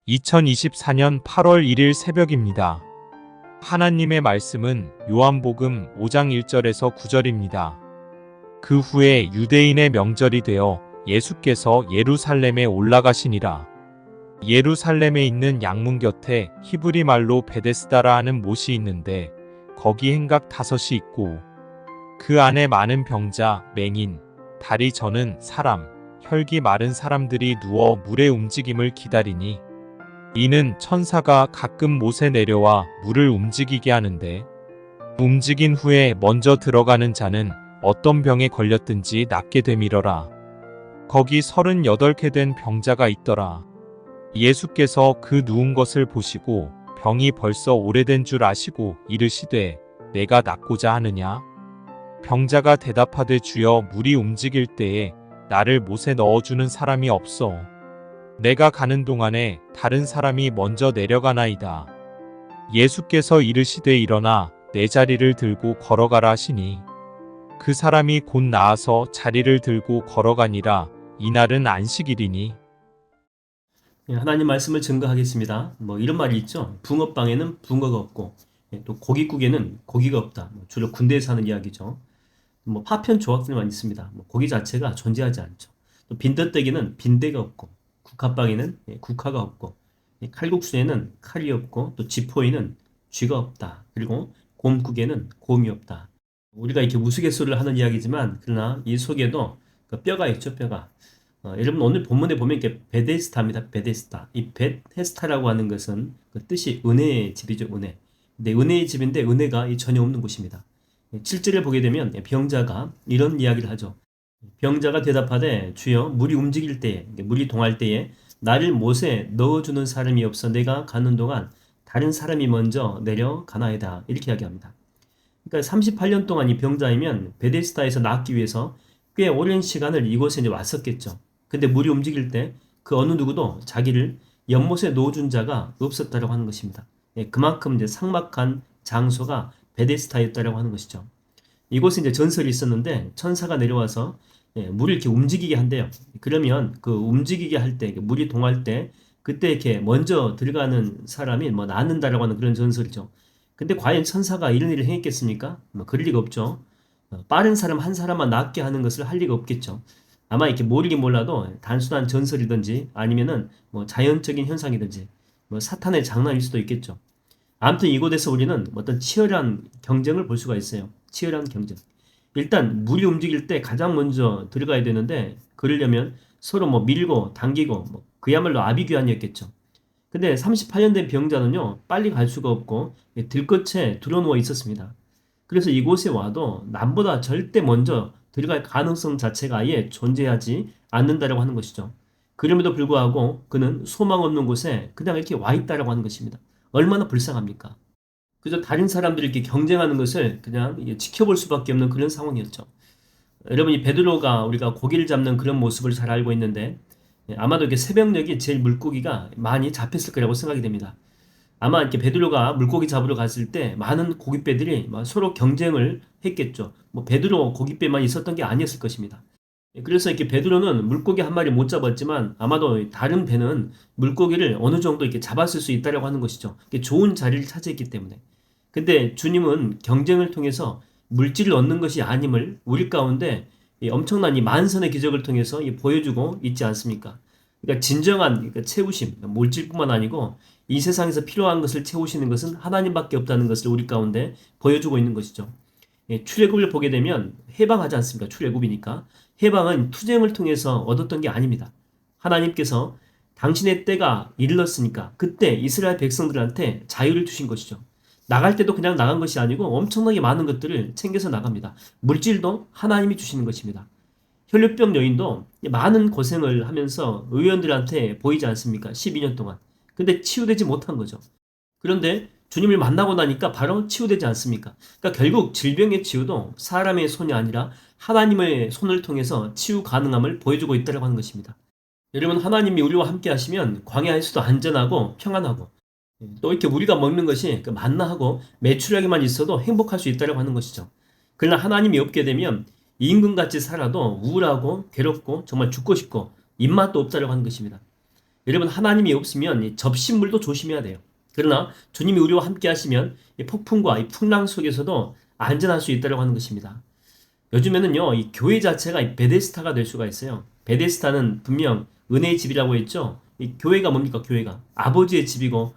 2024년 8월 1일 새벽입니다. 하나님의 말씀은 요한복음 5장 1절에서 9절입니다. 그 후에 유대인의 명절이 되어 예수께서 예루살렘에 올라가시니라. 예루살렘에 있는 양문 곁에 히브리 말로 베데스다라 하는 못이 있는데 거기 행각 5이 있고 그 안에 많은 병자, 맹인, 다리 저는 사람, 혈기 마른 사람들이 누워 물의 움직임을 기다리니 이는 천사가 가끔 못에 내려와 물을 움직이게 하는데 움직인 후에 먼저 들어가는 자는 어떤 병에 걸렸든지 낫게 되밀어라. 거기 38개 된 병자가 있더라. 예수께서 그 누운 것을 보시고 병이 벌써 오래된 줄 아시고 이르시되 내가 낫고자 하느냐? 병자가 대답하되 주여 물이 움직일 때에 나를 못에 넣어주는 사람이 없어. 내가 가는 동안에 다른 사람이 먼저 내려가나이다. 예수께서 이르시되 일어나 내 자리를 들고 걸어가라 하시니 그 사람이 곧 나아서 자리를 들고 걸어가니라. 이날은 안식일이니. 하나님 말씀을 증거하겠습니다. 이런 말이 있죠. 붕어빵에는 붕어가 없고 또 고깃국에는 고기가 없다. 주로 군대에서 하는 이야기죠. 파편 조각들만 있습니다. 고기 자체가 존재하지 않죠. 또 빈대떡에는 빈대가 없고 국화빵에는 국화가 없고 칼국수에는 칼이 없고 또 쥐포에는 쥐가 없다. 그리고 곰국에는 곰이 없다. 우리가 이렇게 우스갯소리를 하는 이야기지만 그러나 이 속에도 그 뼈가 있죠. 뼈가. 여러분 오늘 본문에 보면 이렇게 베데스다입니다. 베데스다. 이 베데스다라고 하는 것은 그 뜻이 은혜의 집이죠. 은혜. 근데 은혜의 집인데 은혜가 전혀 없는 곳입니다. 7절을 보게 되면 병자가 이런 이야기를 하죠. 병자가 대답하되 주여 물이 움직일 때에 물이 동할 때에 나를 못에 넣어주는 사람이 없어 내가 가는 동안 다른 사람이 먼저 내려가나이다. 이렇게 이야기합니다. 그러니까 38년 동안 이 병자이면 베데스다에서 낫기 위해서 꽤 오랜 시간을 이곳에 이제 왔었겠죠. 근데 물이 움직일 때 그 어느 누구도 자기를 연못에 넣어준 자가 없었다라고 하는 것입니다. 그만큼 이제 삭막한 장소가 베데스다였다라고 하는 것이죠. 이곳에 이제 전설이 있었는데 천사가 내려와서 물을 이렇게 움직이게 한대요. 그러면 그 움직이게 할 때, 물이 동할 때 그때 이렇게 먼저 들어가는 사람이 낫는다라고 하는 그런 전설이죠. 근데 과연 천사가 이런 일을 행했겠습니까? 그럴 리가 없죠. 빠른 사람 한 사람만 낫게 하는 것을 할 리가 없겠죠. 아마 이렇게 모르긴 몰라도 단순한 전설이든지 아니면은 자연적인 현상이든지 사탄의 장난일 수도 있겠죠. 아무튼 이곳에서 우리는 어떤 치열한 경쟁을 볼 수가 있어요. 치열한 경쟁. 일단 물이 움직일 때 가장 먼저 들어가야 되는데 그러려면 서로 밀고 당기고 그야말로 아비규환이었겠죠. 근데 38년 된 병자는요 빨리 갈 수가 없고 들것에 드러누워 있었습니다. 그래서 이곳에 와도 남보다 절대 먼저 들어갈 가능성 자체가 아예 존재하지 않는다라고 하는 것이죠. 그럼에도 불구하고 그는 소망 없는 곳에 그냥 이렇게 와 있다라고 하는 것입니다. 얼마나 불쌍합니까? 그저 다른 사람들이 이렇게 경쟁하는 것을 그냥 지켜볼 수밖에 없는 그런 상황이었죠. 여러분 이 베드로가 우리가 고기를 잡는 그런 모습을 잘 알고 있는데 아마도 이렇게 새벽녘이 제일 물고기가 많이 잡혔을 거라고 생각이 됩니다. 아마 이렇게 베드로가 물고기 잡으러 갔을 때 많은 고깃배들이 서로 경쟁을 했겠죠. 베드로 고깃배만 있었던 게 아니었을 것입니다. 그래서 이렇게 베드로는 물고기 한 마리 못 잡았지만 아마도 다른 배는 물고기를 어느 정도 이렇게 잡았을 수 있다라고 하는 것이죠. 좋은 자리를 차지했기 때문에. 근데 주님은 경쟁을 통해서 물질을 얻는 것이 아님을 우리 가운데 엄청난 이 만선의 기적을 통해서 보여주고 있지 않습니까? 그러니까 진정한 채우심, 물질뿐만 아니고 이 세상에서 필요한 것을 채우시는 것은 하나님밖에 없다는 것을 우리 가운데 보여주고 있는 것이죠. 출애굽을 보게 되면 해방하지 않습니까? 출애굽이니까. 해방은 투쟁을 통해서 얻었던 게 아닙니다. 하나님께서 당신의 때가 이르렀으니까 그때 이스라엘 백성들한테 자유를 주신 것이죠. 나갈 때도 그냥 나간 것이 아니고 엄청나게 많은 것들을 챙겨서 나갑니다. 물질도 하나님이 주시는 것입니다. 혈류병 여인도 많은 고생을 하면서 의원들한테 보이지 않습니까? 12년 동안. 근데 치유되지 못한 거죠. 그런데 주님을 만나고 나니까 바로 치유되지 않습니까? 그러니까 결국 질병의 치유도 사람의 손이 아니라 하나님의 손을 통해서 치유 가능함을 보여주고 있다고 하는 것입니다. 여러분 하나님이 우리와 함께 하시면 광야에서도 안전하고 평안하고 또 이렇게 우리가 먹는 것이 만나하고 매출하게만 있어도 행복할 수 있다고 하는 것이죠. 그러나 하나님이 없게 되면 임금같이 살아도 우울하고 괴롭고 정말 죽고 싶고 입맛도 없다고 하는 것입니다. 여러분, 하나님이 없으면 이 접신물도 조심해야 돼요. 그러나 주님이 우리와 함께 하시면 이 폭풍과 이 풍랑 속에서도 안전할 수 있다고 하는 것입니다. 요즘에는요, 이 교회 자체가 이 베데스타가 될 수가 있어요. 베데스타는 분명 은혜의 집이라고 했죠. 이 교회가 뭡니까? 교회가 아버지의 집이고,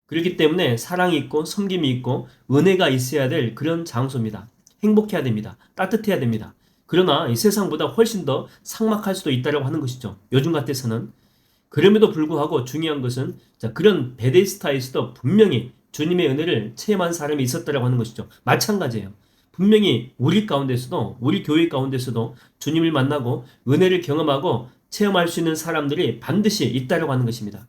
그렇기 때문에 사랑이 있고 섬김이 있고 은혜가 있어야 될 그런 장소입니다. 행복해야 됩니다. 따뜻해야 됩니다. 그러나 이 세상보다 훨씬 더 삭막할 수도 있다고 하는 것이죠. 요즘 같아서는. 그럼에도 불구하고 중요한 것은 그런 베데스타에서도 분명히 주님의 은혜를 체험한 사람이 있었다고 하는 것이죠. 마찬가지예요. 분명히 우리 가운데서도, 우리 교회 가운데서도 주님을 만나고 은혜를 경험하고 체험할 수 있는 사람들이 반드시 있다고 하는 것입니다.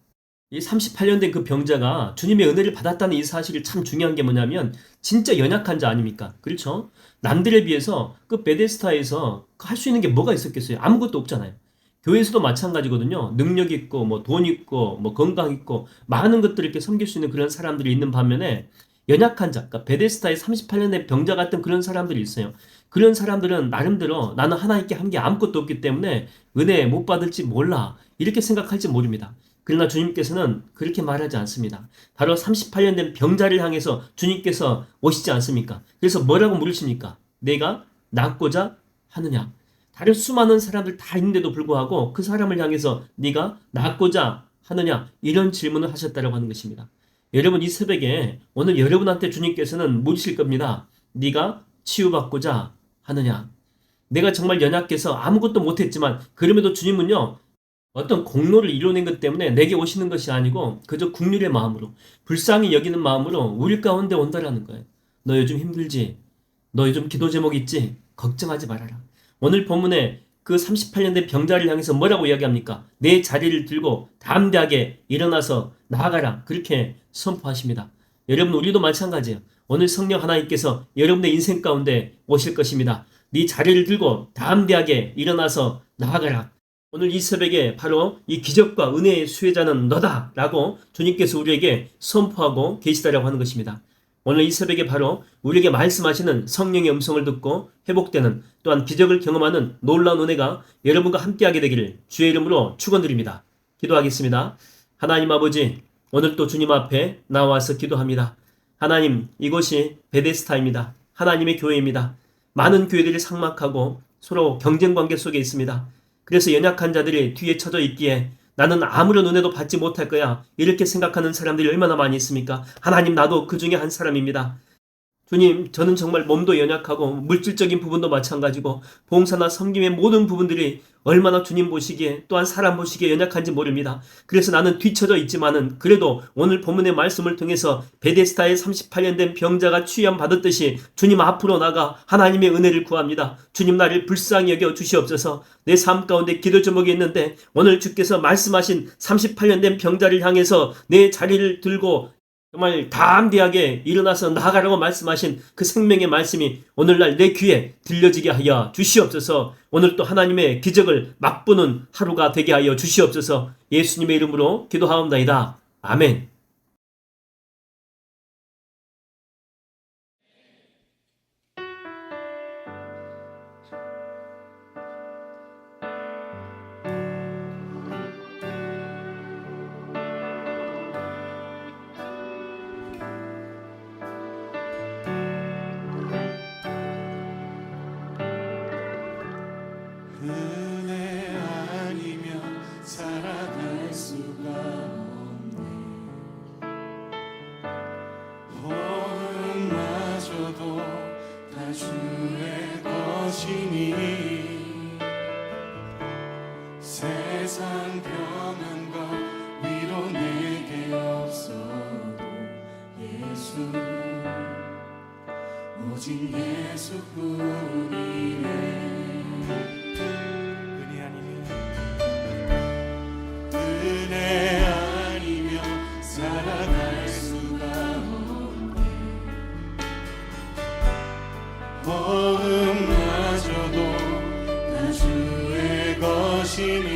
이 38년 된 그 병자가 주님의 은혜를 받았다는 이 사실이 참 중요한 게 뭐냐면 진짜 연약한 자 아닙니까? 그렇죠? 남들에 비해서 그 베데스다에서 할 수 있는 게 뭐가 있었겠어요? 아무것도 없잖아요. 교회에서도 마찬가지거든요. 능력 있고 뭐 돈 있고 뭐 건강 있고 많은 것들을 이렇게 섬길 수 있는 그런 사람들이 있는 반면에 연약한 자, 그러니까 베데스다의 38년 된 병자 같은 그런 사람들이 있어요. 그런 사람들은 나름대로 나는 하나님께 한 게 아무것도 없기 때문에 은혜 못 받을지 몰라 이렇게 생각할지 모릅니다. 그러나 주님께서는 그렇게 말하지 않습니다. 바로 38년 된 병자를 향해서 주님께서 오시지 않습니까? 그래서 뭐라고 물으십니까? 내가 낫고자 하느냐? 다른 수많은 사람들 다 있는데도 불구하고 그 사람을 향해서 네가 낫고자 하느냐? 이런 질문을 하셨다고 하는 것입니다. 여러분, 이 새벽에 오늘 여러분한테 주님께서는 물으실 겁니다. 네가 치유받고자 하느냐? 내가 정말 연약해서 아무것도 못했지만 그럼에도 주님은요, 어떤 공로를 이뤄낸 것 때문에 내게 오시는 것이 아니고 그저 국률의 마음으로, 불쌍히 여기는 마음으로 우리 가운데 온다라는 거예요. 너 요즘 힘들지? 너 요즘 기도 제목 있지? 걱정하지 말아라. 오늘 본문에 그 38년 된 병자를 향해서 뭐라고 이야기합니까? 내 자리를 들고 담대하게 일어나서 나아가라. 그렇게 선포하십니다. 여러분, 우리도 마찬가지예요. 오늘 성령 하나님께서 여러분의 인생 가운데 오실 것입니다. 네 자리를 들고 담대하게 일어나서 나아가라. 오늘 이 새벽에 바로 이 기적과 은혜의 수혜자는 너다라고 주님께서 우리에게 선포하고 계시다라고 하는 것입니다. 오늘 이 새벽에 바로 우리에게 말씀하시는 성령의 음성을 듣고 회복되는, 또한 기적을 경험하는 놀라운 은혜가 여러분과 함께하게 되기를 주의 이름으로 축원드립니다. 기도하겠습니다. 하나님 아버지, 오늘 또 주님 앞에 나와서 기도합니다. 하나님, 이곳이 베데스다입니다. 하나님의 교회입니다. 많은 교회들이 삭막하고 서로 경쟁관계 속에 있습니다. 그래서 연약한 자들이 뒤에 쳐져 있기에 나는 아무런 은혜도 받지 못할 거야, 이렇게 생각하는 사람들이 얼마나 많이 있습니까? 하나님, 나도 그 중에 한 사람입니다. 주님, 저는 정말 몸도 연약하고 물질적인 부분도 마찬가지고 봉사나 섬김의 모든 부분들이 얼마나 주님 보시기에, 또한 사람 보시기에 연약한지 모릅니다. 그래서 나는 뒤처져 있지만은 그래도 오늘 본문의 말씀을 통해서 베데스다의 38년 된 병자가 취함 받았듯이 주님 앞으로 나가 하나님의 은혜를 구합니다. 주님, 나를 불쌍히 여겨 주시옵소서. 내 삶 가운데 기도 제목이 있는데 오늘 주께서 말씀하신 38년 된 병자를 향해서 내 자리를 들고 정말 담대하게 일어나서 나아가라고 말씀하신 그 생명의 말씀이 오늘날 내 귀에 들려지게 하여 주시옵소서. 오늘 또 하나님의 기적을 맛보는 하루가 되게 하여 주시옵소서. 예수님의 이름으로 기도하옵나이다. 아멘. 은혜 아니면 살아갈 수가 없네. 호흡마저도 다 주의 것이니 세상 평안과 위로 내게 없어도 예수, 오직 예수뿐이네. 은혜 아니면 살아갈 수가 없네. 호흡마저도 다 주의 것이니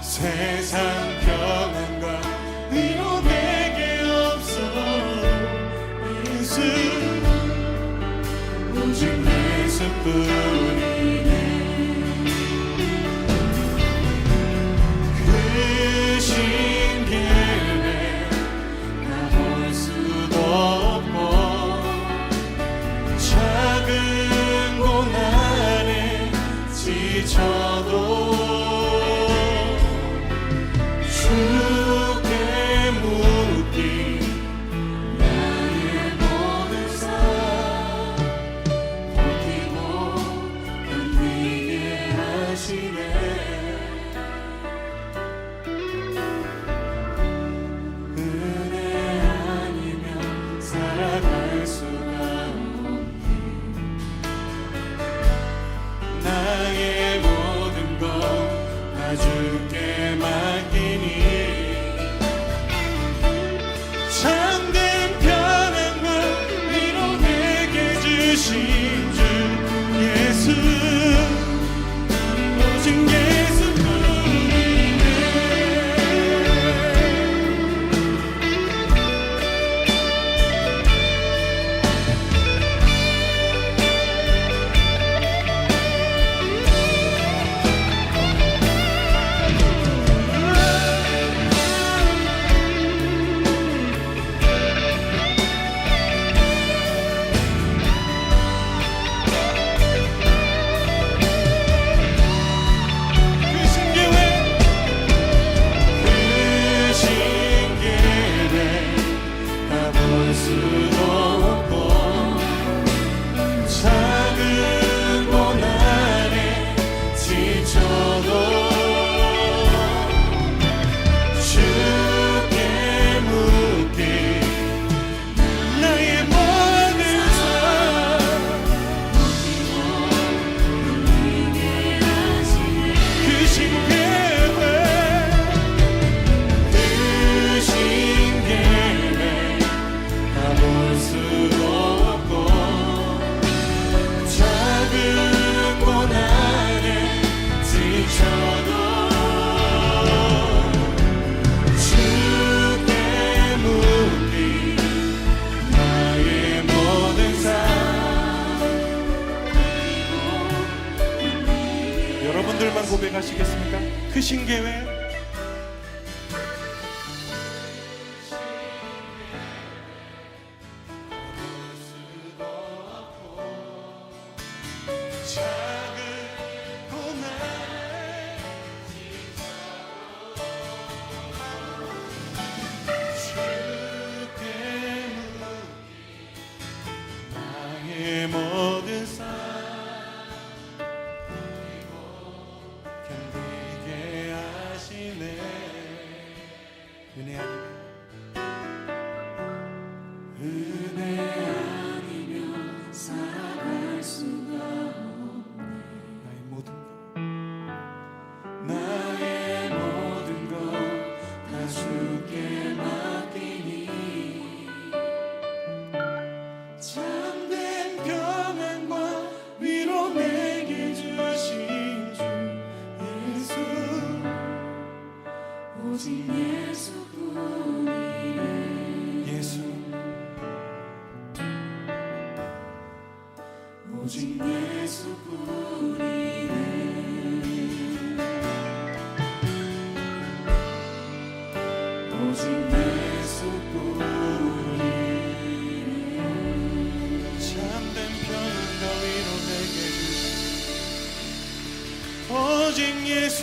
세상 평안과 위로 내게 없어도 예수, 오직 예수뿐이네. 주께 묻기 나의 모든 삶 버티고 견디게 하시네 은혜 아니면 살아갈 수가 없네 나의 모든 것 다 주께 맡기니 참된 편안과 위로 내게 주신 주 예수 오직 예수뿐이네 여러분들만 고백하시겠습니까? 크신 계획 나의 모든 삶 견디게 하시네 은혜 아니면 살아갈 수가 없네 나의 모든 것 다 주께 맡기니 참된 평안과 위로 내게 주신 주 예수 오직 예수뿐이네 예수 오직 예수뿐이네 오직 예수뿐이네 참된 평안과 위로 내게 주신 오직 예수